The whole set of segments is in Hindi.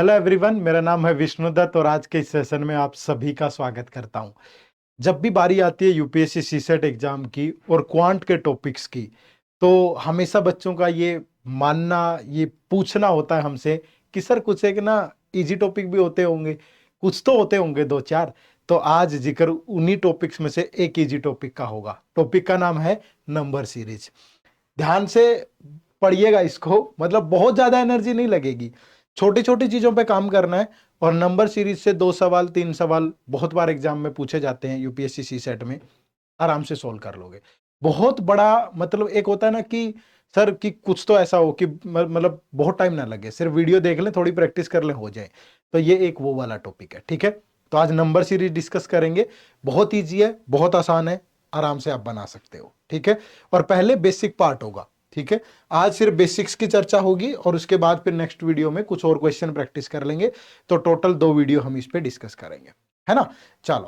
हेलो एवरीवन, मेरा नाम है विष्णुदत्त और आज के इस सेशन में आप सभी का स्वागत करता हूं। जब भी बारी आती है यूपीएससी सीसेट एग्जाम की और क्वांट के टॉपिक्स की, तो हमेशा बच्चों का ये मानना, ये पूछना होता है हमसे कि सर कुछ एक ना इजी टॉपिक भी होते होंगे, कुछ तो होते होंगे दो चार। तो आज जिक्र उन्हीं टॉपिक्स में से एक इजी टॉपिक का होगा। टॉपिक का नाम है नंबर सीरीज। ध्यान से पढ़िएगा इसको, मतलब बहुत ज्यादा एनर्जी नहीं लगेगी, छोटी छोटी चीजों पे काम करना है। और नंबर सीरीज से 2 सवाल 3 सवाल बहुत बार एग्जाम में पूछे जाते हैं यूपीएससी सी सेट में, आराम से सोल्व कर लोगे। बहुत बड़ा मतलब एक होता है ना कि सर कि कुछ तो ऐसा हो कि मतलब बहुत टाइम ना लगे, सिर्फ वीडियो देख लें, थोड़ी प्रैक्टिस कर लें, हो जाए। तो ये एक वो वाला टॉपिक है, ठीक है। तो आज नंबर सीरीज डिस्कस करेंगे। बहुत ईजी है, बहुत आसान है, आराम से आप बना सकते हो, ठीक है। और पहले बेसिक पार्ट होगा, ठीक है। आज सिर्फ बेसिक्स की चर्चा होगी और उसके बाद फिर नेक्स्ट वीडियो में कुछ और क्वेश्चन प्रैक्टिस कर लेंगे। तो टोटल 2 वीडियो हम इस पे डिस्कस करेंगे, है ना। चलो,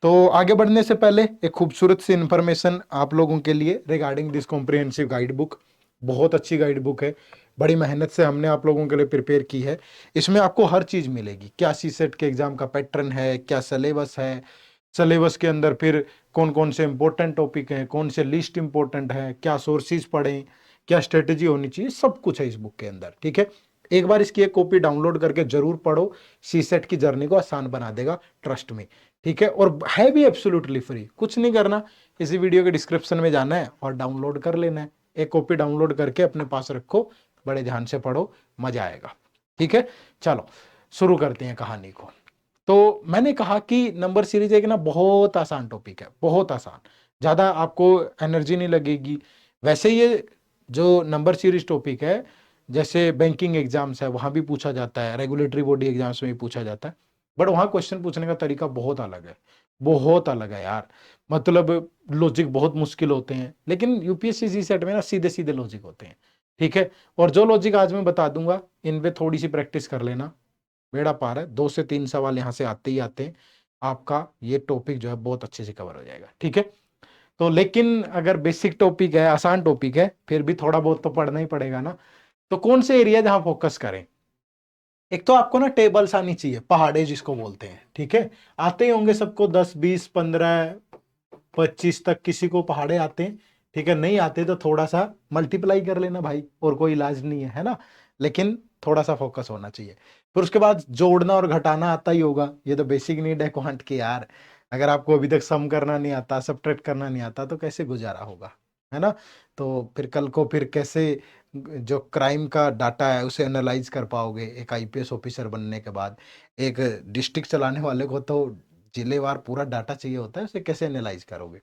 तो आगे बढ़ने से पहले एक खूबसूरत सी इंफॉर्मेशन आप लोगों के लिए regarding this comprehensive guide book. बहुत अच्छी गाइड बुक है, बड़ी मेहनत से हमने आप लोगों के लिए प्रिपेयर की है। इसमें आपको हर चीज मिलेगी, क्या सी सेट के एग्जाम का पैटर्न है, क्या सिलेबस है, सिलेबस के अंदर फिर कौन कौन से इंपॉर्टेंट टॉपिक हैं, कौन से लिस्ट इंपॉर्टेंट है, क्या सोर्सेज पढ़ें, क्या स्ट्रेटेजी होनी चाहिए, सब कुछ है इस बुक के अंदर, ठीक है। एक बार इसकी एक कॉपी डाउनलोड करके जरूर पढ़ो, सी सेट की जर्नी को आसान बना देगा, ट्रस्ट में, ठीक है। और है भी एब्सोल्युटली फ्री, कुछ नहीं करना, इसी वीडियो के डिस्क्रिप्शन में जाना है और डाउनलोड कर लेना है। एक कॉपी डाउनलोड करके अपने पास रखो, बड़े ध्यान से पढ़ो, मजा आएगा, ठीक है। चलो शुरू करते हैं कहानी को। तो मैंने कहा कि नंबर सीरीज एक ना बहुत आसान टॉपिक है, बहुत आसान, ज्यादा आपको एनर्जी नहीं लगेगी। वैसे ये जो नंबर सीरीज टॉपिक है, जैसे बैंकिंग एग्जाम्स है वहां भी पूछा जाता है, रेगुलेटरी बॉडी एग्जाम्स में भी पूछा जाता है, बट वहां क्वेश्चन पूछने का तरीका बहुत अलग है, बहुत अलग है यार। मतलब लॉजिक बहुत मुश्किल होते हैं, लेकिन यूपीएससी सी सेट में ना सीधे सीधे लॉजिक होते हैं, ठीक है। और जो लॉजिक आज मैं बता दूंगा, इन पे थोड़ी सी प्रैक्टिस कर लेना, बेड़ा पार है। 2 से 3 सवाल यहाँ से आते ही आते हैं, आपका ये टॉपिक जो है बहुत अच्छे से कवर हो जाएगा, ठीक है। तो लेकिन अगर बेसिक टॉपिक है, आसान टॉपिक है, फिर भी थोड़ा बहुत तो पढ़ना ही पड़ेगा ना। तो कौन से एरिया जहां फोकस करें? एक तो आपको ना टेबल्स आनी चाहिए, पहाड़े जिसको बोलते हैं, ठीक है। आते ही होंगे सबको, 10 20 15 25 तक किसी को पहाड़े आते हैं, ठीक है। नहीं आते तो थोड़ा सा मल्टीप्लाई कर लेना भाई, और कोई इलाज नहीं है ना। लेकिन थोड़ा सा फोकस होना चाहिए। फिर उसके बाद जोड़ना और घटाना आता ही होगा, ये तो बेसिक नीड है क्वांट की यार। अगर आपको अभी तक सम करना नहीं आता, सब्ट्रैक्ट करना नहीं आता, तो कैसे गुजारा होगा, है ना। तो फिर कल को फिर कैसे जो क्राइम का डाटा है उसे एनालाइज कर पाओगे एक आईपीएस ऑफिसर बनने के बाद। एक डिस्ट्रिक्ट चलाने वाले को तो जिलेवार पूरा डाटा चाहिए होता है, उसे कैसे एनालाइज करोगे।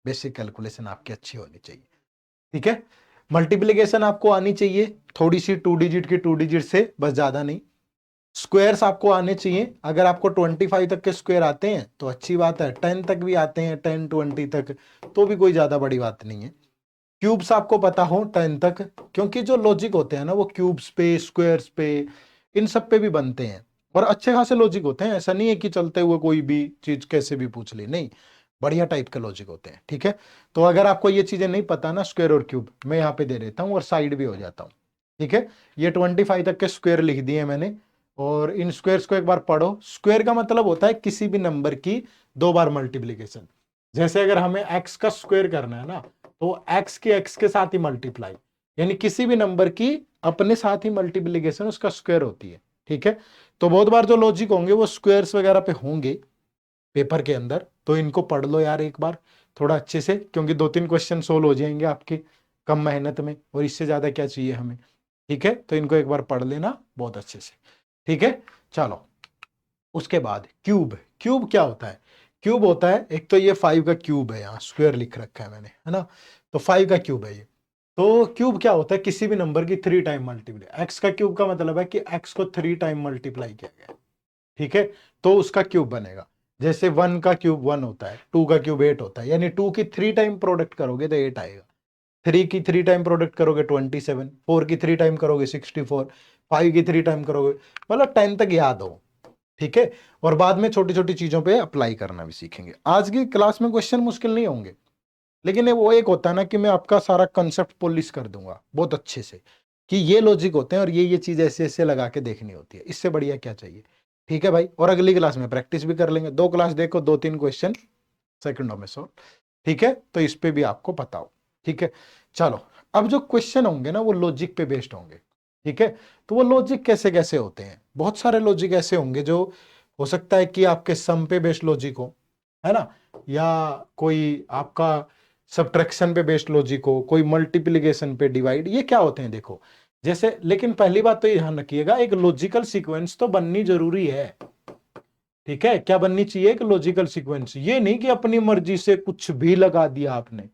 बेसिक कैलकुलेशन आपकी अच्छी होनी चाहिए, ठीक है। मल्टीप्लिकेशन आपको आनी चाहिए, थोड़ी सी 2 डिजिट की, 2 डिजिट से बस, ज्यादा नहीं। स्क्वायर्स आपको आने चाहिए, अगर आपको 25 तक के स्क्वायर आते हैं तो अच्छी बात है, 10 तक भी आते हैं, 10 20 तक, तो भी कोई ज्यादा बड़ी बात नहीं है। क्यूब्स आपको पता हो 10 तक, क्योंकि जो लॉजिक होते हैं ना वो क्यूब्स पे, स्क्वायर्स पे, इन सब पे भी बनते हैं, और अच्छे खासे लॉजिक होते हैं। ऐसा नहीं है कि चलते हुए कोई भी चीज कैसे भी पूछ ली, नहीं, बढ़िया टाइप के लॉजिक होते हैं, ठीक है। तो अगर आपको ये चीजें नहीं पता ना, स्क्वायर और क्यूब मैं यहाँ पे दे देता हूँ और साइड भी हो जाता हूँ, ठीक है। ये 25 तक के स्क्वायर लिख दिए मैंने, और इन स्क्वायर्स को एक बार पढ़ो। स्क्वायर का मतलब होता है किसी भी नंबर की 2 बार मल्टीप्लीकेशन। जैसे अगर हमें एक्स का स्क्वायर करना है ना, तो एक्स के एक्स के साथ ही मल्टीप्लाई, यानी किसी भी नंबर की अपने साथ ही मल्टीप्लीकेशन उसका स्क्वायर होती है, ठीक है। तो बहुत बार जो लॉजिक होंगे वो स्क्वायर्स वगैरह पे होंगे पेपर के अंदर, तो इनको पढ़ लो यार एक बार थोड़ा अच्छे से, क्योंकि 2 3 क्वेश्चन सोल्व हो जाएंगे आपके कम मेहनत में, और इससे ज्यादा क्या चाहिए हमें, ठीक है। तो इनको एक बार पढ़ लेना बहुत अच्छे से, ठीक है। चलो, उसके बाद क्यूब। क्यूब क्या होता है? क्यूब होता है, एक तो ये 5 का क्यूब है, यहाँ स्क्वायर लिख रखा है मैंने, है ना। तो 5 का क्यूब है ये। तो क्यूब क्या होता है? किसी भी नंबर की 3 टाइम मल्टीप्लाई। एक्स का क्यूब का मतलब है कि एक्स को 3 टाइम मल्टीप्लाई किया गया है, ठीक है, तो उसका क्यूब बनेगा। जैसे 1 का क्यूब 1 होता है, 2 का क्यूब 8 होता है, यानी 2 की 3 टाइम प्रोडक्ट करोगे तो 8 आएगा। 3 की 3 टाइम प्रोडक्ट करोगे 27, 4 की 3 टाइम करोगे 64, 5 की 3 टाइम करोगे, मतलब 10 तक याद हो, ठीक है। और बाद में छोटी छोटी चीजों पे अप्लाई करना भी सीखेंगे। आज की क्लास में क्वेश्चन मुश्किल नहीं होंगे, लेकिन वो एक होता है ना कि मैं आपका सारा कंसेप्ट पॉलिश कर दूंगा बहुत अच्छे से, कि ये लॉजिक होते हैं और ये चीज ऐसे ऐसे लगा के देखनी होती है। इससे बढ़िया क्या चाहिए? ठीक है भाई, और अगली क्लास में प्रैक्टिस भी कर लेंगे। 2 क्लास देखो, 2-3 क्वेश्चन सेकंडों में सॉल्व। ठीक है, तो इस पे भी आपको पता हो। ठीक है, चलो अब जो क्वेश्चन होंगे ना वो लॉजिक पे बेस्ड होंगे। ठीक है, तो वो लॉजिक कैसे कैसे होते हैं? बहुत सारे लॉजिक ऐसे होंगे जो हो सकता है कि आपके सम पे बेस्ड लॉजिक हो, है ना, या कोई आपका सब्ट्रैक्शन पे बेस्ड लॉजिक हो, कोई मल्टीप्लिकेशन पे डिवाइड। ये क्या होते हैं देखो, जैसे, लेकिन पहली बात तो ये ध्यान रखिएगा, एक लॉजिकल सीक्वेंस तो बननी जरूरी है। ठीक है, क्या बननी चाहिए? एक लॉजिकल सीक्वेंस। ये नहीं कि अपनी मर्जी से कुछ भी लगा दिया आपने।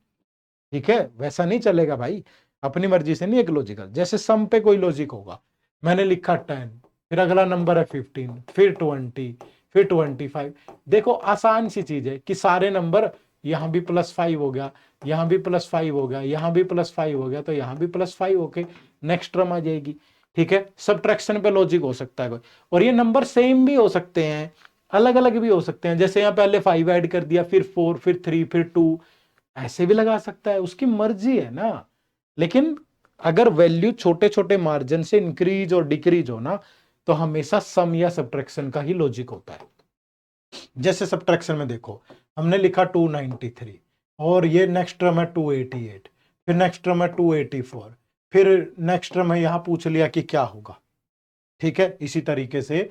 ठीक है, वैसा नहीं चलेगा भाई, अपनी मर्जी से नहीं। एक लॉजिकल, जैसे सम पे कोई लॉजिक होगा, मैंने लिखा 10, फिर अगला नंबर है 15, फिर 20, फिर 25। देखो आसान सी चीज है कि सारे नंबर, यहां भी +5 हो गया, यहां भी +5 हो गया, यहां भी +5 हो गया, तो यहां भी +5 होके नेक्स्ट टर्म आ जाएगी। ठीक है, सब्ट्रैक्शन पे लॉजिक हो सकता है कोई, और ये नंबर सेम भी हो सकते हैं, अलग अलग भी हो सकते हैं। जैसे यहाँ पहले 5 ऐड कर दिया, फिर 4, फिर 3, फिर 2, ऐसे भी लगा सकता है, उसकी मर्जी है ना। लेकिन अगर वैल्यू छोटे छोटे मार्जिन से इंक्रीज और डिक्रीज हो ना, तो हमेशा सम या सब्ट्रैक्शन का ही लॉजिक होता है। जैसे सब्ट्रैक्शन में देखो, हमने लिखा 293, और ये नेक्स्ट टर्म है 288, फिर नेक्स्ट टर्म है 284, फिर नेक्स्ट टर्म है, यहां पूछ लिया कि क्या होगा। ठीक है, इसी तरीके से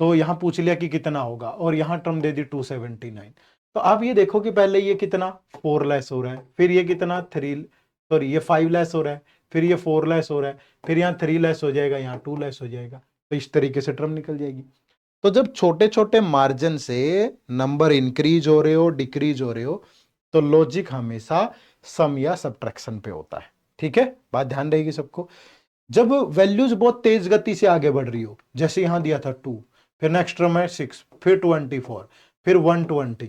तो यहां पूछ लिया कि कितना होगा, और यहां टर्म दे दी 279। तो आप ये देखो कि पहले ये कितना 4 लेस हो रहा है, फिर ये कितना 3, सॉरी ये 5 लेस हो रहा है, फिर ये 4 लेस हो रहा है, फिर यहाँ 3 लेस हो जाएगा, यहाँ 2 लेस हो जाएगा, तो इस तरीके से टर्म निकल जाएगी। तो जब छोटे छोटे मार्जिन से नंबर इंक्रीज हो रहे हो, डिक्रीज हो रहे हो, तो लॉजिक हमेशा सम या सब्ट्रैक्शन पे होता है। ठीक है, बात ध्यान रहेगी सबको। जब वैल्यूज बहुत तेज गति से आगे बढ़ रही हो, जैसे यहां दिया था 2, फिर नेक्स्ट टर्म है 6, फिर 24, फिर 120,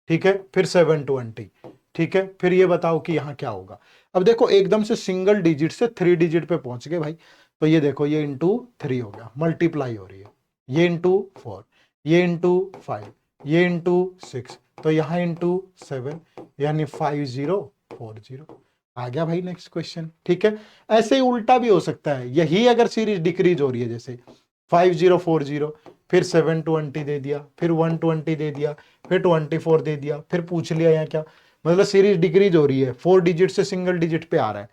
ठीक है, फिर 720, ठीक है, फिर ये बताओ कि यहां क्या होगा। अब देखो एकदम से सिंगल डिजिट से 3 डिजिट पे पहुंच गए भाई, तो ये देखो ये इंटू 3 हो गया, मल्टीप्लाई हो रही है, ये इंटू 4, ये इंटू 5, ये इंटू 6, तो यहां इंटू 7, यानी 5040 आ गया भाई नेक्स्ट क्वेश्चन। ठीक है, ऐसे ही उल्टा भी हो सकता है, यही अगर सीरीज डिक्रीज हो रही है, जैसे 5040, फिर 720 दे दिया, फिर 120 दे दिया, फिर 24 दे दिया, फिर पूछ लिया यहाँ क्या, मतलब सीरीज डिक्रीज हो रही है, 4 डिजिट से सिंगल डिजिट पे आ रहा है।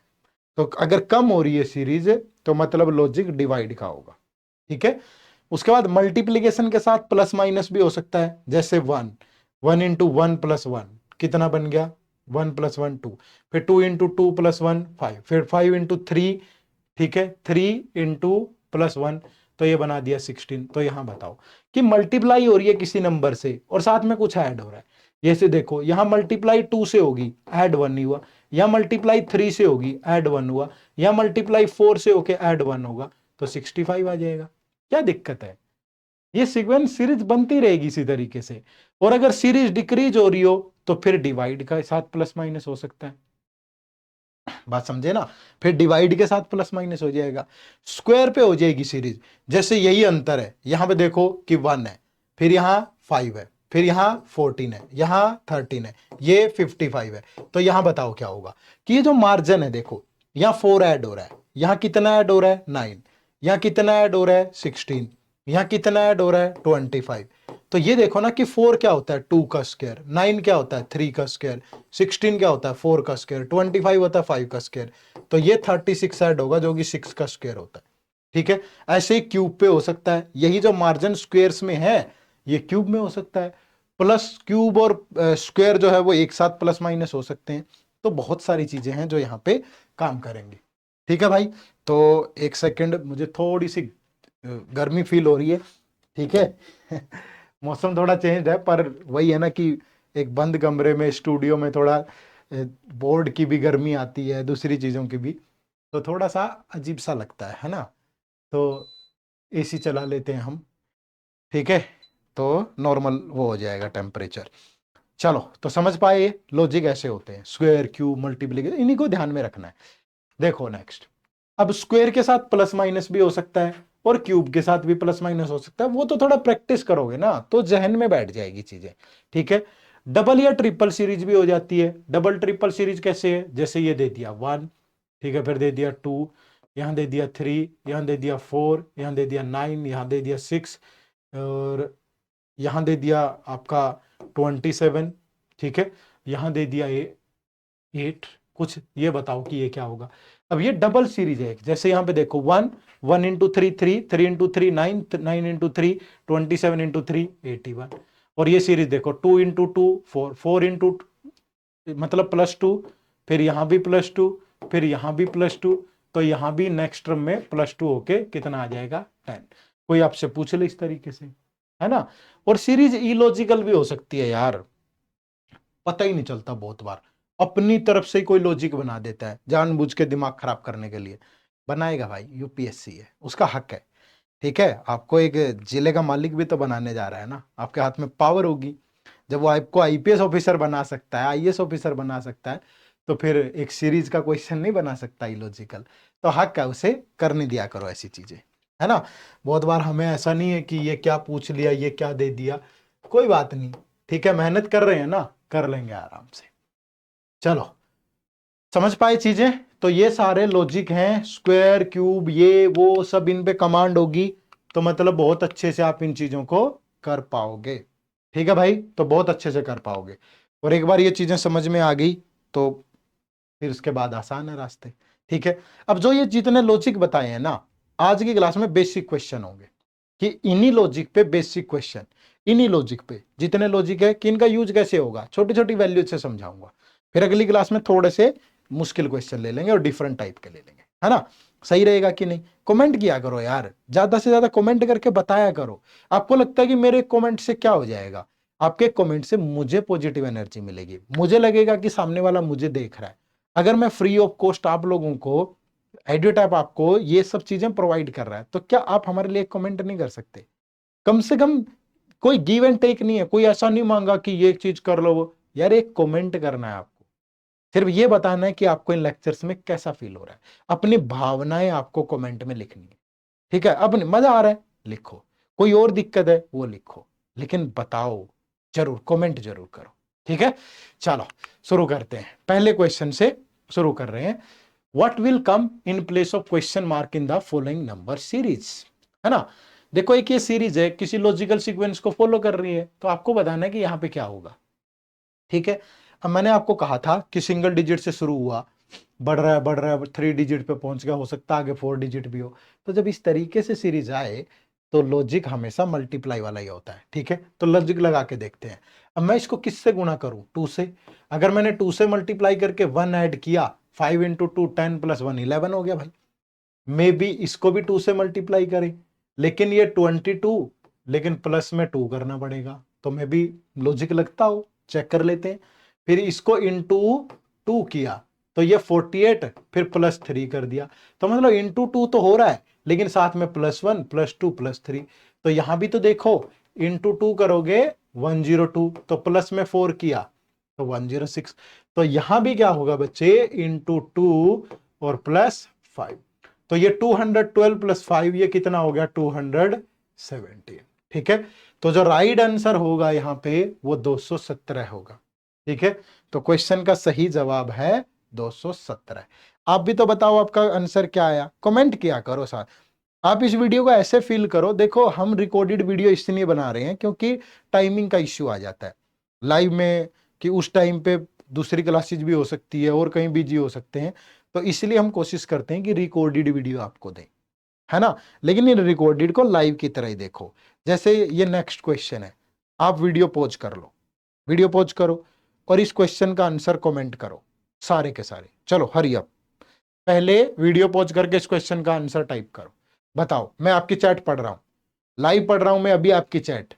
तो अगर कम हो रही है सीरीज, तो मतलब लॉजिक डिवाइड का होगा। ठीक है, उसके बाद मल्टीप्लीकेशन के साथ प्लस माइनस भी हो सकता है, जैसे 1, 1 इंटू 1 प्लस 1 कितना बन गया, 1 प्लस 1 2, फिर 2 इंटू 2 प्लस 1 5, फिर 5 इंटू 3, ठीक है, 3 इंटू प्लस 1, तो ये बना दिया 16। तो यहां बताओ कि मल्टीप्लाई हो रही है किसी नंबर से और साथ में कुछ ऐड हो रहा है। जैसे देखो यहां मल्टीप्लाई 2 से होगी, ऐड 1 नहीं हुआ, या मल्टीप्लाई 3 से होगी, ऐड 1 हुआ, या मल्टीप्लाई 4 से होके ऐड 1 होगा, तो 65 आ जाएगा। क्या दिक्कत है? ये सीक्वेंस सीरीज बनती रहेगी इसी तरीके से। और अगर सीरीज डिक्रीज हो रही हो, तो फिर डिवाइड के साथ प्लस माइनस हो सकता है। बात समझे ना, फिर डिवाइड के साथ प्लस माइनस हो जाएगा, स्क्वायर पे हो जाएगी सीरीज। जैसे यही अंतर है, यहां पे देखो कि 1 है, फिर यहां 5 है, फिर यहां 14 है, यहां 13 है, ये 55 है। तो यहां बताओ क्या होगा कि ये जो मार्जिन है देखो, यहां 4 ऐड हो रहा है, यहां कितना ऐड हो रहा है 9, यहां कितना ऐड हो रहा है 16, यहां कितना ऐड हो रहा है 25। तो ये देखो ना कि 4 क्या होता है 2 का स्क्वायर, 9 क्या होता है 3 का स्क्वायर, 16 क्या होता है 4 का स्क्वायर, 25 होता है 5 का स्क्वायर, तो ये 36 ऐड होगा जो कि 6 का स्क्वायर होता है। ठीक है, ऐसे ही क्यूब पे हो सकता है, यही जो मार्जिन स्क्वायर्स में है ये क्यूब में हो सकता है, प्लस क्यूब और स्क्वायर जो है वो एक साथ प्लस माइनस हो सकते हैं। तो बहुत सारी चीजें हैं जो यहाँ पे काम करेंगे। ठीक है भाई, तो एक सेकंड, मुझे थोड़ी सी गर्मी फील हो रही है। ठीक है मौसम थोड़ा चेंज है, पर वही है ना कि एक बंद कमरे में, स्टूडियो में थोड़ा बोर्ड की भी गर्मी आती है, दूसरी चीज़ों की भी, तो थोड़ा सा अजीब सा लगता है ना। तो एसी चला लेते हैं हम। ठीक है, तो नॉर्मल वो हो जाएगा टेम्परेचर। चलो, तो समझ पाए ये लॉजिक ऐसे होते हैं, स्क्वायर, क्यूब, मल्टीप्लिकेशन, इन्हीं को ध्यान में रखना है। देखो नेक्स्ट, अब स्क्वायर के साथ प्लस माइनस भी हो सकता है और क्यूब के साथ भी प्लस माइनस हो सकता है, वो तो थोड़ा प्रैक्टिस करोगे ना तो जहन में बैठ जाएगी चीजें। ठीक है, डबल या ट्रिपल सीरीज भी हो जाती है। डबल ट्रिपल सीरीज कैसे है, जैसे ये दे दिया 1, ठीक है, फिर दे दिया 2, यहाँ दे दिया 3, यहाँ दे दिया 4, यहाँ दे दिया 9, यहाँ दे दिया 6 और यहाँ दे दिया आपका 27, ठीक है, यहाँ दे दिया 8। कुछ ये बताओ कि ये क्या होगा। अब ये डबल सीरीज है, जैसे यहाँ पे देखो 1, 1 इंटू 3 3, 3 इंटू 3 9, 9 इंटू 3 27 इंटू 3 81। और ये सीरीज देखो 2 इंटू 2 4, 4 इंटू मतलब +2, फिर यहाँ भी +2, फिर यहाँ भी +2, तो यहाँ भी नेक्स्ट टर्म में +2 होके कितना आ जाएगा 10। कोई आपसे पूछ ले इस तरीके से, है ना। और सीरीज इलॉजिकल भी हो सकती है यार, पता ही नहीं चलता, बहुत बार अपनी तरफ से कोई लॉजिक बना देता है जानबूझ के दिमाग खराब करने के लिए। बनाएगा भाई, यूपीएससी है, उसका हक है, ठीक है। आपको एक जिले का मालिक भी तो बनाने जा रहा है ना, आपके हाथ में पावर होगी। जब वो आपको आईपीएस ऑफिसर बना सकता है, आईएएस ऑफिसर बना सकता है, तो फिर एक सीरीज का क्वेश्चन नहीं बना सकता इलॉजिकल। तो हक है, उसे करने दिया करो ऐसी चीजें, है ना। बहुत बार हमें ऐसा नहीं है कि ये क्या पूछ लिया, ये क्या दे दिया, कोई बात नहीं, ठीक है, मेहनत कर रहे हैं ना, कर लेंगे आराम से। चलो, समझ पाए चीजें। तो ये सारे लॉजिक हैं, स्क्वायर क्यूब ये वो सब, इन पे कमांड होगी, तो मतलब बहुत अच्छे से आप इन चीजों को कर पाओगे, ठीक है भाई, तो बहुत अच्छे से कर पाओगे। और एक बार ये चीजें समझ में आ गई तो फिर उसके बाद आसान है रास्ते, ठीक है। अब जो ये जितने लॉजिक बताए हैं ना, आज की क्लास में बेसिक क्वेश्चन होंगे कि इन्हीं लॉजिक पे बेसिक क्वेश्चन, इन्हीं लॉजिक पे जितने लॉजिक है कि इनका यूज कैसे होगा, छोटी छोटी वैल्यू से समझाऊंगा। फिर अगली क्लास में थोड़े से मुश्किल क्वेश्चन ले लेंगे और डिफरेंट टाइप के ले लेंगे, है ना। सही रहेगा कि नहीं। कमेंट किया करो यार, ज्यादा से ज्यादा कमेंट करके बताया करो। आपको लगता है कि मेरे कमेंट से क्या हो जाएगा, आपके कमेंट से मुझे पॉजिटिव एनर्जी मिलेगी, मुझे लगेगा कि सामने वाला मुझे देख रहा है। अगर मैं फ्री ऑफ कॉस्ट आप लोगों को, एडिट ऐप आपको ये सब चीजें प्रोवाइड कर रहा है, तो क्या आप हमारे लिए कमेंट नहीं कर सकते। कम से कम कोई गिव एंड टेक नहीं है, कोई ऐसा नहीं मांगा कि ये चीज कर लो वो, यार एक कमेंट करना है आपको, सिर्फ ये बताना है कि आपको इन लेक्चर्स में कैसा फील हो रहा है, अपनी भावनाएं आपको कमेंट में लिखनी है, ठीक है। अब मजा आ रहा है लिखो, कोई और दिक्कत है वो लिखो, लेकिन बताओ जरूर, कमेंट जरूर करो, ठीक है। चलो शुरू करते हैं, पहले क्वेश्चन से शुरू कर रहे हैं। What will come in place of question mark in the following number series, है ना। देखो एक ये सीरीज है, किसी लॉजिकल सीक्वेंस को फॉलो कर रही है, तो आपको बताना है कि यहां पे क्या होगा, ठीक है। अब मैंने आपको कहा था कि सिंगल डिजिट से शुरू हुआ, बढ़ रहा है बढ़ रहा है, 3 डिजिट पे पहुंच गया, हो सकता है आगे 4 डिजिट भी हो। तो जब इस तरीके से सीरीज आए तो लॉजिक हमेशा मल्टीप्लाई वाला ही होता है, ठीक है। तो लॉजिक लगा के देखते हैं। अब मैं इसको किससे गुणा करूं, 2 से। अगर मैंने 2 से मल्टीप्लाई करके 1 ऐड किया, 5 इंटू 2 10 प्लस 1 11 हो गया भाई। मे बी इसको भी 2 से मल्टीप्लाई करें, लेकिन ये 22, लेकिन प्लस में 2 करना पड़ेगा, तो मे बी लॉजिक लगता हो, चेक कर लेते हैं। फिर इसको इंटू 2 किया तो ये 48, फिर +3 कर दिया, तो मतलब इंटू 2 तो हो रहा है, लेकिन साथ में +1 +2 +3। तो यहां भी तो देखो, इंटू 2 करोगे 102, तो प्लस में 4 किया तो 106। तो यहां भी क्या होगा बच्चे, इंटू 2 और +5, तो ये 212 + 5 ये कितना हो गया, 217, ठीक है। तो जो राइट आंसर होगा यहां पे वो 217 होगा, ठीक है। तो क्वेश्चन का सही जवाब है 217। आप भी तो बताओ आपका आंसर क्या आया, कमेंट किया करो साथ। आप इस वीडियो को ऐसे फील करो, देखो हम रिकॉर्डेड वीडियो इसलिए बना रहे हैं क्योंकि टाइमिंग का इश्यू आ जाता है लाइव में, कि उस टाइम पे दूसरी क्लासेज भी हो सकती है और कहीं बिजी हो सकते हैं, तो इसलिए हम कोशिश करते हैं कि रिकॉर्डेड वीडियो आपको दें, है ना। लेकिन ये रिकॉर्डेड को लाइव की तरह ही देखो। जैसे ये नेक्स्ट क्वेश्चन है, आप वीडियो पॉज कर लो, वीडियो पॉज करो और इस क्वेश्चन का आंसर कमेंट करो सारे के सारे। चलो हरी अप, पहले वीडियो पॉज करके इस क्वेश्चन का आंसर टाइप करो। बताओ, मैं आपकी चैट पढ़ रहा हूं, लाइव पढ़ रहा हूं मैं अभी आपकी चैट,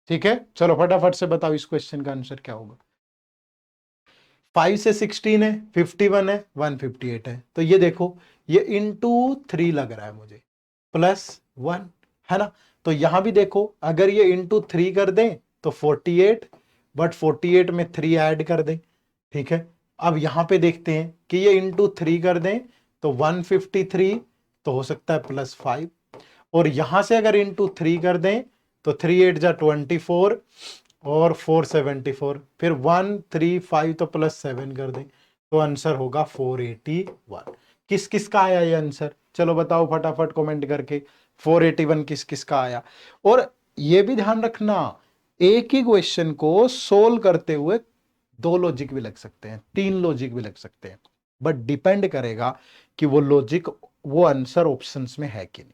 ठीक है। चलो फटाफट से बताओ इस क्वेश्चन का आंसर क्या होगा। 5 से 16 है, 51 है, 158 है, तो ये देखो ये इंटू 3 लग रहा है मुझे, +1, है ना। तो यहां भी देखो, अगर ये इंटू 3 कर दें तो 48, बट 48 में 3 ऐड कर दें, ठीक है। अब यहां पे देखते हैं कि ये इंटू 3 कर दें तो 153, तो हो सकता है +5, और यहां से अगर इंटू 3 कर दें तो 3 8 जा 24 और 474, फिर 135 तो +7 कर दें, तो आंसर होगा 481। किस किस का आया ये आंसर, चलो बताओ फटाफट कमेंट करके 481 किस किस का आया। और ये भी ध्यान रखना, एक ही क्वेश्चन को सोल्व करते हुए 2 लॉजिक भी लग सकते हैं, 3 लॉजिक भी लग सकते हैं, बट डिपेंड करेगा कि वो लॉजिक, वो आंसर ऑप्शंस में है कि नहीं।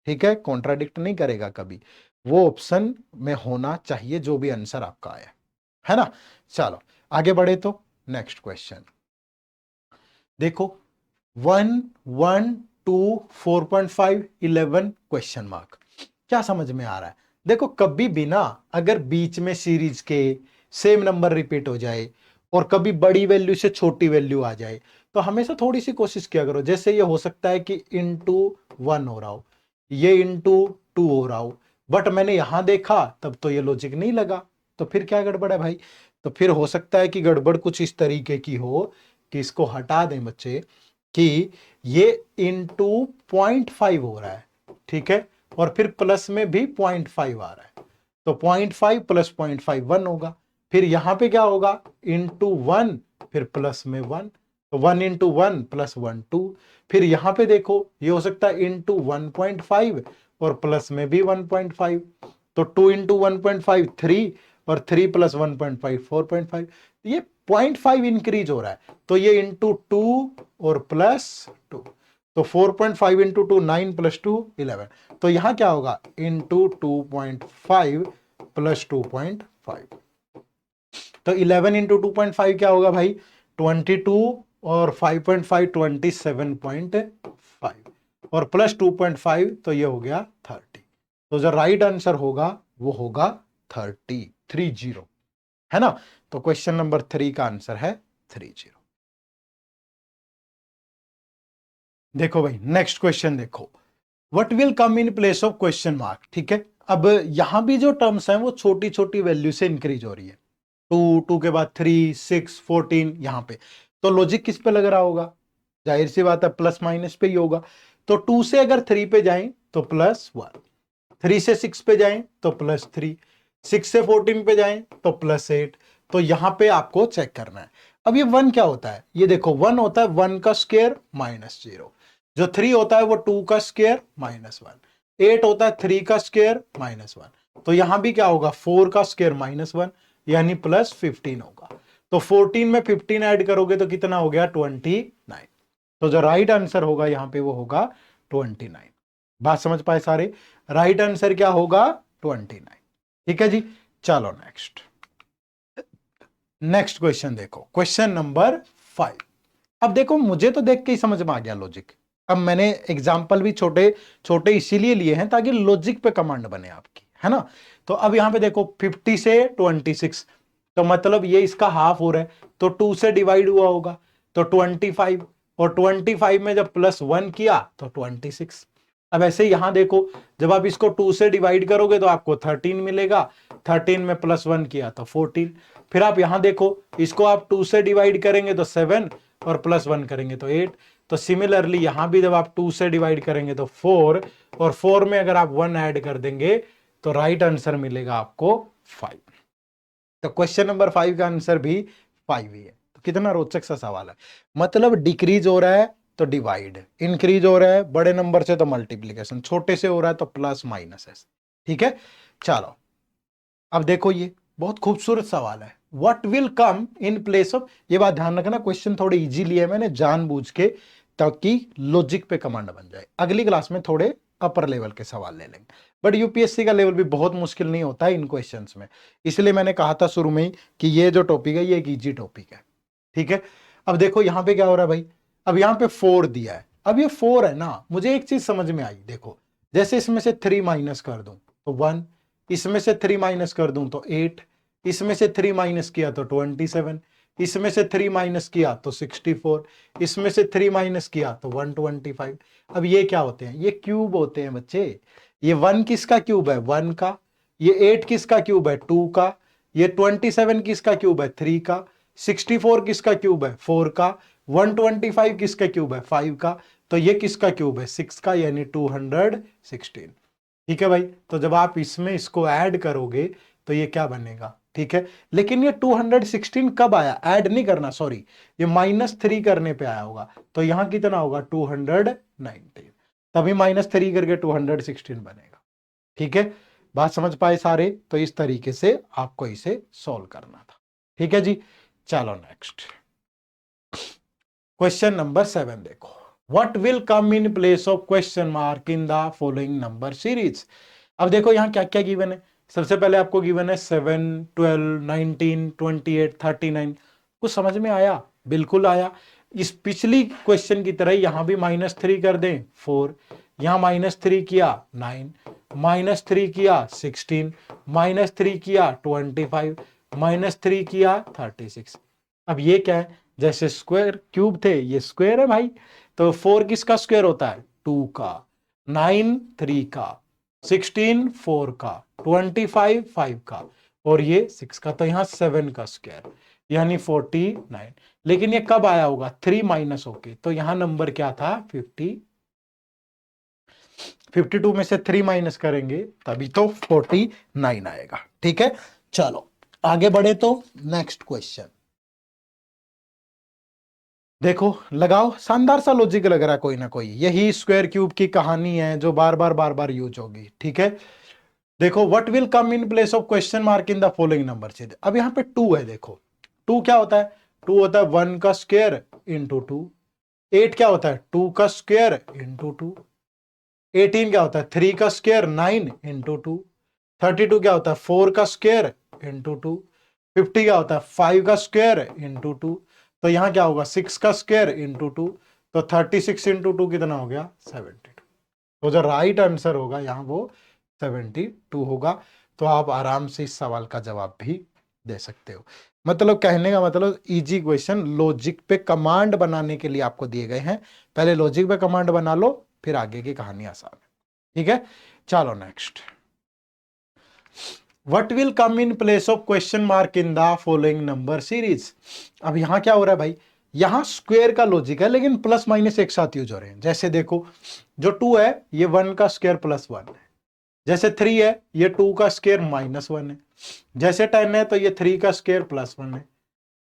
ठीक है, कॉन्ट्राडिक्ट नहीं करेगा कभी, वो ऑप्शन में होना चाहिए जो भी आंसर आपका आया है ना। चलो आगे बढ़े तो नेक्स्ट क्वेश्चन देखो, 1 1 2 4.5 11 क्वेश्चन मार्क। क्या समझ में आ रहा है? देखो कभी भी ना, अगर बीच में सीरीज के सेम नंबर रिपीट हो जाए और कभी बड़ी वैल्यू से छोटी वैल्यू आ जाए, तो हमेशा थोड़ी सी कोशिश किया करो। जैसे ये हो सकता है कि इंटू 1 हो रहा हो, ये इंटू 2 हो रहा हो, बट मैंने यहां देखा तब तो ये लॉजिक नहीं लगा, तो फिर क्या गड़बड़ है भाई? तो फिर हो सकता है कि गड़बड़ कुछ इस तरीके की हो कि इसको हटा दें बच्चे, कि ये इंटू 0.5 हो रहा है, ठीक है, और फिर प्लस में भी 0.5 आ रहा है, तो 0.5 प्लस 0.5 1 होगा। फिर यहां पे क्या होगा? इंटू 1 फिर प्लस में 1, तो 1 इंटू 1 प्लस 1 2। फिर यहां पे देखो ये हो सकता है इंटू 1.5 और प्लस में भी 1.5, तो 2 इंटू 1.5 3 और 3 प्लस 1.5 4.5, ये 0.5 इंक्रीज हो रहा है, तो ये इंटू 2 और प्लस 2, तो 4.5 इंटू 2 9 प्लस 2 11, तो यहां क्या होगा? इंटू 2.5 प्लस 2.5, तो 11 इंटू 2.5 क्या होगा भाई? 22 और 5.5 27.5 और प्लस 2.5 तो ये हो गया 30। तो जो राइट आंसर होगा वो होगा 30 है ना। तो क्वेश्चन नंबर 3 का आंसर है 30। देखो भाई नेक्स्ट क्वेश्चन देखो, what will come in place of question mark. ठीक है, अब यहां भी जो टर्म्स हैं वो छोटी छोटी वैल्यू से इंक्रीज हो रही है, 2 के बाद 3 6 14 यहां पे, तो लॉजिक किस पे लग रहा होगा? जाहिर सी बात है प्लस माइनस पे ही होगा। तो 2 से अगर 3 पे जाएं तो +1, 3 से 6 पे जाएं तो +3, 6 से 14 पे जाएं तो +8। तो यहां पे आपको चेक करना है। अब ये 1 क्या होता है? ये देखो 1 होता है 1 का स्क्वायर -0, जो 3 होता है वो 2 का स्क्वायर -1, 8 होता है 3 का स्क्वायर -1, तो यहां भी क्या होगा? 4 का स्क्वायर -1 यानी +15 होगा। तो 14 में 15 ऐड करोगे तो कितना हो गया? 29। तो जो राइट आंसर होगा यहां पे वो होगा 29। बात समझ पाए सारे? राइट आंसर क्या होगा? 29। ठीक है जी, चलो नेक्स्ट नेक्स्ट क्वेश्चन देखो, क्वेश्चन नंबर 5। अब देखो मुझे तो देख के ही समझ में आ गया लॉजिक। अब मैंने एग्जाम्पल भी छोटे छोटे इसीलिए लिए हैं ताकि लॉजिक पे कमांड बने आपकी, है ना। तो अब यहां पे देखो 50 से 26, तो मतलब ये इसका हाफ हो रहा है, तो 2 से डिवाइड हुआ होगा, तो 25, और 25 में जब +1 किया तो 26। अब ऐसे यहां देखो, जब आप इसको 2 से डिवाइड करोगे तो आपको 13 मिलेगा, 13 में +1 किया तो 14। फिर आप यहां देखो, इसको आप 2 से डिवाइड करेंगे तो 7 और +1 करेंगे तो 8। तो सिमिलरली यहां भी जब आप 2 से डिवाइड करेंगे तो 4, और 4 में अगर आप 1 ऐड कर देंगे तो राइट आंसर मिलेगा आपको 5। तो क्वेश्चन नंबर 5 का आंसर भी 5 ही है। तो कितना रोचक सा सवाल है, मतलब डिक्रीज हो रहा है तो डिवाइड, इंक्रीज हो रहा है बड़े नंबर से तो मल्टीप्लीकेशन, छोटे से हो रहा है तो प्लस माइनस है। ठीक है, चलो अब देखो ये बहुत खूबसूरत सवाल है, what will come in place of. ये बात ध्यान रखना, क्वेश्चन थोड़े इजी लिए मैंने जानबूझ के, ताकि लॉजिक पे कमांड बन जाए। अगली क्लास में थोड़े अपर लेवल के सवाल ले लेंगे, बट यूपीएससी का लेवल भी बहुत मुश्किल नहीं होता है इन क्वेश्चंस में, इसलिए मैंने कहा था शुरू में ही कि ये जो टॉपिक है ये एक इजी टॉपिक है। ठीक है, अब देखो यहां पे क्या हो रहा है भाई, अब यहां पे 4 दिया है। अब ये 4 है ना, मुझे एक चीज समझ में आई, देखो जैसे इसमें से 3 माइनस कर दूं तो 1, इसमें से 3 माइनस कर दूं तो 8, इसमें से 3 माइनस किया तो 27, इसमें से 3 माइनस किया तो 64, इसमें से 3 माइनस किया तो 125। अब ये क्या होते हैं? ये क्यूब होते हैं बच्चे। ये 1 किसका क्यूब है? 1 का। ये 8 किसका क्यूब है? 2 का। ये 27 किसका क्यूब है? 3 का। 64 किसका क्यूब है? 4 का। 125 किसका क्यूब है? 5 का। तो ये किसका क्यूब है? 6 का, यानी 216। ठीक है भाई, तो जब आप इसमें इसको ऐड करोगे तो ये क्या बनेगा? ठीक है, लेकिन ये 216 कब आया? ऐड नहीं करना, सॉरी, ये -3 करने पे आया होगा, तो यहां कितना होगा? 219। तभी -3 करके 216 बनेगा। ठीक है, बात समझ पाए सारे? तो इस तरीके से आपको इसे सॉल्व करना था। ठीक है जी, चलो नेक्स्ट क्वेश्चन नंबर 7 देखो। What will come in place of question mark in the following number series. अब देखो यहां क्या क्या गिवन है। सबसे पहले आपको गिवन है 7, 12, 19, 28, 39। कुछ समझ में आया? बिल्कुल आया। इस पिछली क्वेश्चन की तरह यहां भी -3 कर दें 4, यहां -3 किया 9, -3 किया 16, -3 किया 25, -3 किया 36। अब ये क्या है? जैसे स्क्वायर क्यूब थे, ये स्क्वायर है भाई। तो 4 किसका स्क्वायर होता है? 2 का, 9 3 का, 16 4 का, 25 5 का, और ये 6 का। तो यहां 7 का स्क्वायर यानी 49। लेकिन ये कब आया होगा? 3 माइनस होके। तो यहां नंबर क्या था? 50। 52 में से 3 माइनस करेंगे तभी तो 49 आएगा। ठीक है, चलो आगे बढ़े तो नेक्स्ट क्वेश्चन देखो, लगाओ। शानदार सा लॉजिक लग रहा है कोई ना कोई। यही स्क्वायर क्यूब की कहानी है जो बार बार यूज होगी। ठीक है, देखो what will come in place of question mark in the following number से। अब यहां पे 2 है। देखो 2 क्या होता है? 2 होता है 1 का स्क्वायर इंटू 2। 8 क्या होता है? 2 का स्क्वायर इंटू 2। 18 क्या होता है? 3 का स्क्वायर 9 इंटू 2। 32 क्या होता है? 4 का स्क्वायर इंटू 2। 50 क्या होता है? 5 का स्क्वायर इंटू 2। तो यहां क्या होगा? 6 का स्क्वायर इंटू 2। तो 36 इंटू 2 कितना हो गया? 72। तो जो राइट आंसर होगा यहां वो 72 होगा। तो आप आराम से इस सवाल का जवाब भी दे सकते हो। मतलब कहने का मतलब इजी क्वेश्चन लॉजिक पे कमांड बनाने के लिए आपको दिए गए हैं। पहले लॉजिक पे कमांड बना लो, फिर आगे की कहानी आसान है। ठीक है, चलो next. What will come in place of question mark in the following number series. अब यहां क्या हो रहा है भाई? यहां स्क्वायर का लॉजिक है लेकिन प्लस माइनस एक साथ यूज हो रहे हैं। जैसे देखो, जो 2 है ये 1 का स्क्वायर +1 है। जैसे 3 है ये 2 का स्क्वायर -1 है। जैसे 10 है तो ये 3 का स्क्वायर +1 है।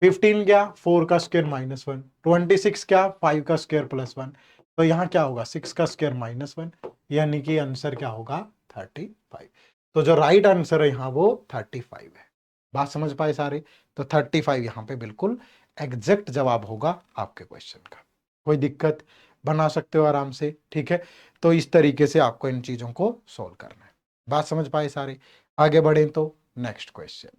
15 क्या? 4 का स्क्वायर -1। 26 क्या? 5 का स्क्वायर +1। तो यहां क्या होगा? 6 का स्क्वायर -1, यानी कि आंसर क्या होगा? 35। तो जो राइट आंसर है यहां वो 35 है। बात समझ पाए सारे? तो 35 यहां पे बिल्कुल एग्जैक्ट जवाब होगा आपके क्वेश्चन का। कोई दिक्कत? बना सकते हो आराम से। ठीक है, तो इस तरीके से आपको इन चीजों को सोल्व करना है। बात समझ पाए सारे? आगे बढ़े तो नेक्स्ट क्वेश्चन।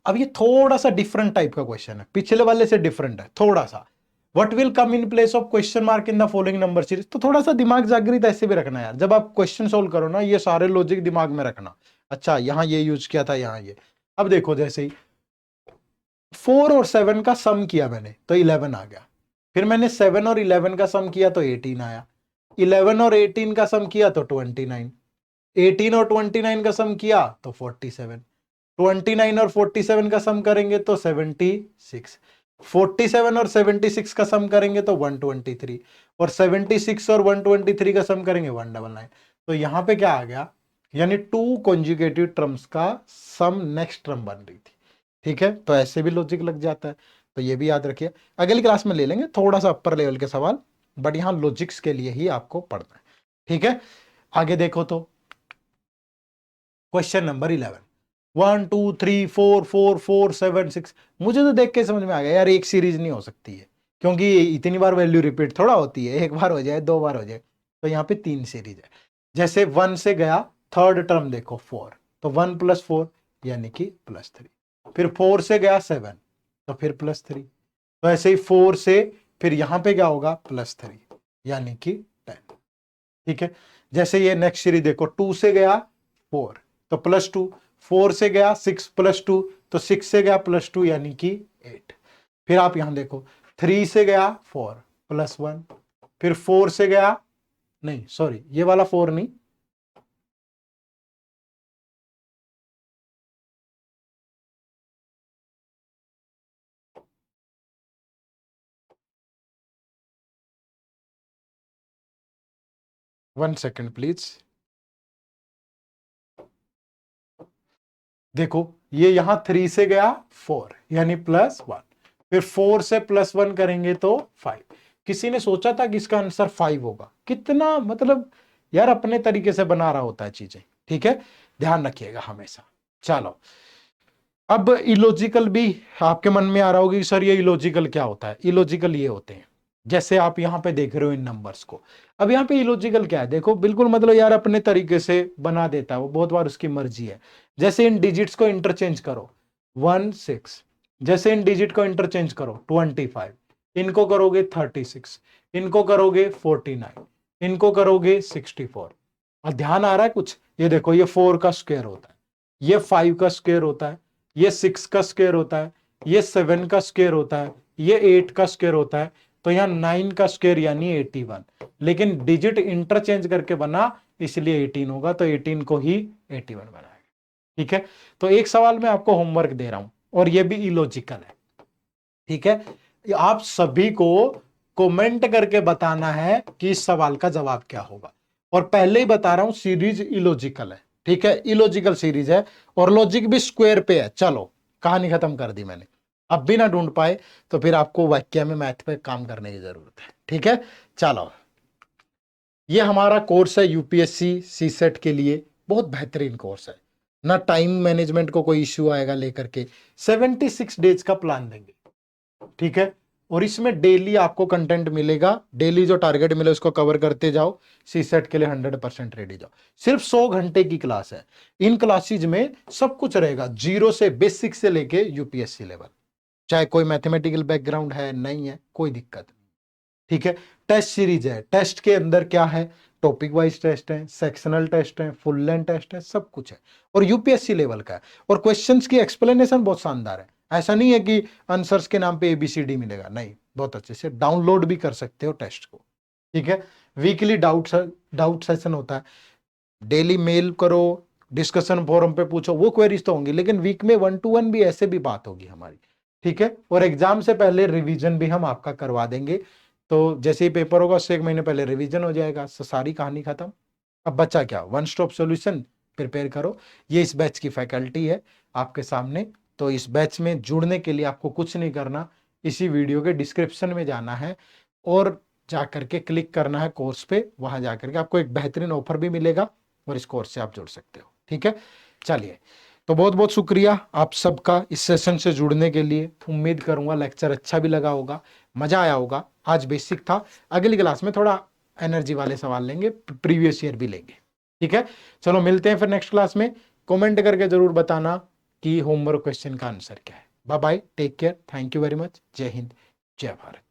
अब ये थोड़ा सा डिफरेंट टाइप का क्वेश्चन है, पिछले वाले से डिफरेंट है थोड़ा सा। What will come in place of question mark in the following number series. तो थोड़ा सा दिमाग जागृत ऐसे भी रखना यार। जब आप क्वेश्चन सोल्व करो ना, ये सारे लॉजिक दिमाग में रखना। अच्छा यहां ये यूज किया था, यहां ये। अब देखो जैसे ही 4 और 7 का सम किया मैंने तो 11 आ गया। फिर मैंने 7 और 11 का सम किया तो 18 आया। 11 और 18 का सम किया तो 29। 18 और 29 का सम किया तो 47। 29 और 47 का सम करेंगे तो 76। 47 और 76 का सम करेंगे तो 123। और 76 और 123 का सम करेंगे 199। तो यहां पे क्या आ गया? यानी 2 कॉन्जुगेटिव टर्म्स का सम नेक्स्ट टर्म बन रही थी। ठीक है, तो ऐसे भी लॉजिक लग जाता है। तो ये भी याद रखिए, अगली क्लास में ले लेंगे थोड़ा सा अपर लेवल के सवाल, बट यहां लॉजिक्स के लिए ही आपको पढ़ना है। ठीक है, आगे देखो तो क्वेश्चन नंबर 11। 1 2 3 4 4 4 7 6। मुझे तो देख के समझ में आ गया यार, एक सीरीज नहीं हो सकती है, क्योंकि इतनी बार वैल्यू रिपीट थोड़ा होती है। एक बार हो जाए, 2 बार हो जाए। तो यहाँ पे 3 सीरीज है। जैसे 1 से गया, थर्ड टर्म देखो 4, तो 1 + 4 यानी कि +3। फिर 4 से गया 7, तो फिर +3। तो ऐसे ही 4 से फिर यहां पे क्या होगा? +3 यानी कि 10। ठीक है, जैसे ये नेक्स्ट सीरीज देखो, 2 से गया 4 तो +2। 4 से गया 6 + 2 तो 6 से गया +2 यानी कि 8। फिर आप यहां देखो, 3 से गया 4 +1। फिर 4 से गया, नहीं सॉरी ये वाला 4 नहीं, वन सेकेंड प्लीज। देखो ये यहां 3 से गया 4 यानी +1। फिर 4 से +1 करेंगे तो 5। किसी ने सोचा था कि इसका आंसर 5 होगा? कितना मतलब यार अपने तरीके से बना रहा होता है चीजें, ठीक है, ध्यान रखिएगा हमेशा। चलो, अब इलॉजिकल भी आपके मन में आ रहा होगा कि सर ये इलॉजिकल क्या होता है? इलॉजिकल ये होते हैं, जैसे आप यहां पे देख रहे हो इन नंबर्स को। अब यहाँ पे इलॉजिकल क्या है, देखो बिल्कुल मतलब यार अपने तरीके से बना देता है वो, बहुत बार उसकी मर्जी है। जैसे इन डिजिट्स को इंटरचेंज करो, 1 6, जैसे इन डिजिट को इंटरचेंज करो 25, इनको करोगे 36, इनको करोगे 49, इनको करोगे 64। और ध्यान आ रहा है कुछ? ये देखो, ये 4 का स्क्वायर होता है, ये 5 का स्क्वायर होता है, ये 6 का स्क्वायर होता है, ये 7 का स्क्वायर होता है, ये 8 का स्क्वायर होता है, तो यहाँ 9 का स्क्वायर यानी 81। लेकिन डिजिट इंटरचेंज करके बना इसलिए 18 होगा, तो 18 को ही 81 बनाएगा। ठीक है, तो एक सवाल मैं आपको होमवर्क दे रहा हूं और ये भी इलॉजिकल है। ठीक है, आप सभी को कमेंट करके बताना है कि इस सवाल का जवाब क्या होगा। और पहले ही बता रहा हूं सीरीज इलॉजिकल है, ठीक है, इलॉजिकल सीरीज है और लॉजिक भी स्क्वायर पे है। चलो, कहानी खत्म कर दी मैंने। अब भी ना ढूंढ पाए तो फिर आपको वाक्य में मैथ पे काम करने की जरूरत है। ठीक है, चलो, ये हमारा कोर्स है यूपीएससी सीसेट के लिए, बहुत बेहतरीन कोर्स है ना। टाइम मैनेजमेंट को कोई इश्यू आएगा लेकर के 76 डेज का प्लान देंगे। ठीक है, और इसमें डेली आपको कंटेंट मिलेगा, डेली जो टारगेट मिले उसको कवर करते जाओ, सीसेट के लिए 100% रेडी जाओ। सिर्फ 100 घंटे की क्लास है। इन क्लासेज में सब कुछ रहेगा, जीरो से बेसिक से लेके यूपीएससी लेवल। चाहे कोई मैथमेटिकल बैकग्राउंड है नहीं है, कोई दिक्कत नहीं। ठीक है, टेस्ट सीरीज है, टेस्ट के अंदर क्या है, टॉपिक वाइज टेस्ट है, सेक्शनल टेस्ट है, फुल लेंथ टेस्ट है, सब कुछ है और यूपीएससी लेवल का है। और क्वेश्चंस की एक्सप्लेनेशन बहुत शानदार है। ऐसा नहीं है कि आंसर्स के नाम पे एबीसीडी मिलेगा, नहीं, बहुत अच्छे से डाउनलोड भी कर सकते हो टेस्ट को। ठीक है, वीकली डाउट सेशन होता है, डेली मेल करो, डिस्कशन फोरम पे पूछो, वो क्वेरीज तो होंगी, लेकिन वीक में 1-to-1 भी ऐसे भी बात होगी हमारी। ठीक है, और एग्जाम से पहले रिवीजन भी हम आपका करवा देंगे। तो जैसे ही पेपर होगा उससे 1 महीने पहले रिवीजन हो जाएगा, सारी कहानी खत्म। अब बच्चा क्या, वन स्टॉप सॉल्यूशन प्रिपेयर करो। ये इस बैच की फैकल्टी है आपके सामने। तो इस बैच में जुड़ने के लिए आपको कुछ नहीं करना, इसी वीडियो के डिस्क्रिप्शन में जाना है और जाकर के क्लिक करना है कोर्स पे। वहां जाकर के आपको एक बेहतरीन ऑफर भी मिलेगा और इस कोर्स से आप जुड़ सकते हो। ठीक है, चलिए, तो बहुत बहुत शुक्रिया आप सबका इस सेशन से जुड़ने के लिए। उम्मीद करूंगा लेक्चर अच्छा भी लगा होगा, मजा आया होगा। आज बेसिक था, अगली क्लास में थोड़ा एनर्जी वाले सवाल लेंगे, प्रीवियस ईयर भी लेंगे। ठीक है, चलो मिलते हैं फिर नेक्स्ट क्लास में। कमेंट करके जरूर बताना कि होमवर्क क्वेश्चन का आंसर क्या है। Bye bye, take care, thank you very much, Jai Hind, जय भारत।